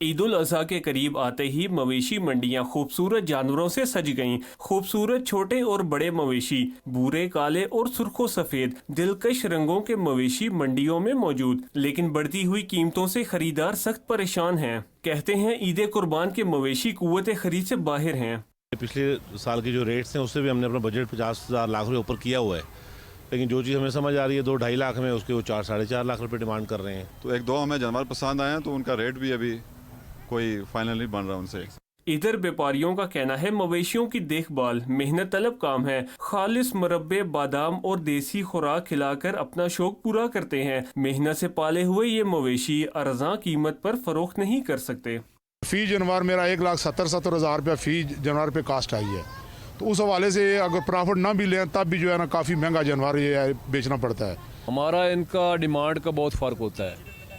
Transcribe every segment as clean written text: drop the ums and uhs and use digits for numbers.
ईद उल अजहा के करीब आते ही मवेशी मंडियां खूबसूरत जानवरों से सज गईं। खूबसूरत छोटे और बड़े मवेशी, भूरे, काले और सुर्खो सफेद दिलकश रंगों के मवेशी मंडियों में मौजूद, लेकिन बढ़ती हुई कीमतों से खरीदार सख्त परेशान हैं। कहते हैं ईद कुर्बान के मवेशी कुव्वत खरीद से बाहर हैं। पिछले साल के जो रेट्स हैं उससे भी हमने अपना बजट 50,000 लाख रुपए ऊपर किया हुआ है, लेकिन जो चीज़ हमें समझ आ रही है 2-2.5 लाख में, उसके वो 4-4.5 लाख रुपए डिमांड कर रहे हैं। तो 1-2 हमें जानवर पसंद आए हैं, तो उनका रेट भी अभी कोई फाइनल नहीं बन रहा उनसे। इधर व्यापारियों का कहना है मवेशियों की देखभाल मेहनत तलब काम है। खालिस मुरब्बे, बादाम और देसी खुराक खिलाकर अपना शौक पूरा करते हैं। मेहनत से पाले हुए ये मवेशी अर्जा कीमत पर फरोख्त नहीं कर सकते। फी जानवर मेरा 1,70,000 रुपया फी जानवर पे कास्ट आई है, तो उस हवाले से अगर प्रॉफिट ना भी लें तब भी जो है ना काफ़ी महंगा जानवर ये बेचना पड़ता है। हमारा इनका डिमांड का बहुत फ़र्क होता है।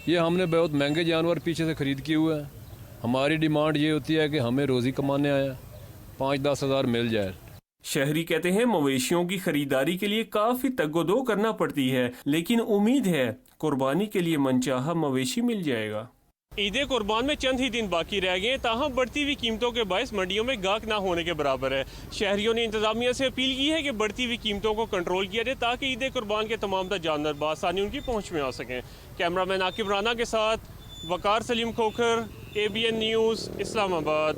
ये हमने बहुत महंगे जानवर पीछे से ख़रीद किए हुए हैं। हमारी डिमांड ये होती है कि हमें रोज़ी कमाने आया 5-10 हज़ार मिल जाए। शहरी कहते हैं मवेशियों की खरीदारी के लिए काफ़ी तगोदो करना पड़ती है, लेकिन उम्मीद है कुर्बानी के लिए मनचाहा मवेशी मिल जाएगा। ईद कुर्बान में चंद ही दिन बाकी रह गए, ताहम बढ़ती हुई कीमतों के बायस मंडियों में गाहक ना होने के बराबर है। शहरियों ने इंतजामिया से अपील की है कि बढ़ती हुई कीमतों को कंट्रोल किया जाए ताकि ईद कुर्बान के तमाम तर जानवर बआसानी उनकी पहुँच में आ सकें। कैमरामैन आकिब राना के साथ वकार सलीम खोखर, ABN न्यूज़, इस्लामाबाद।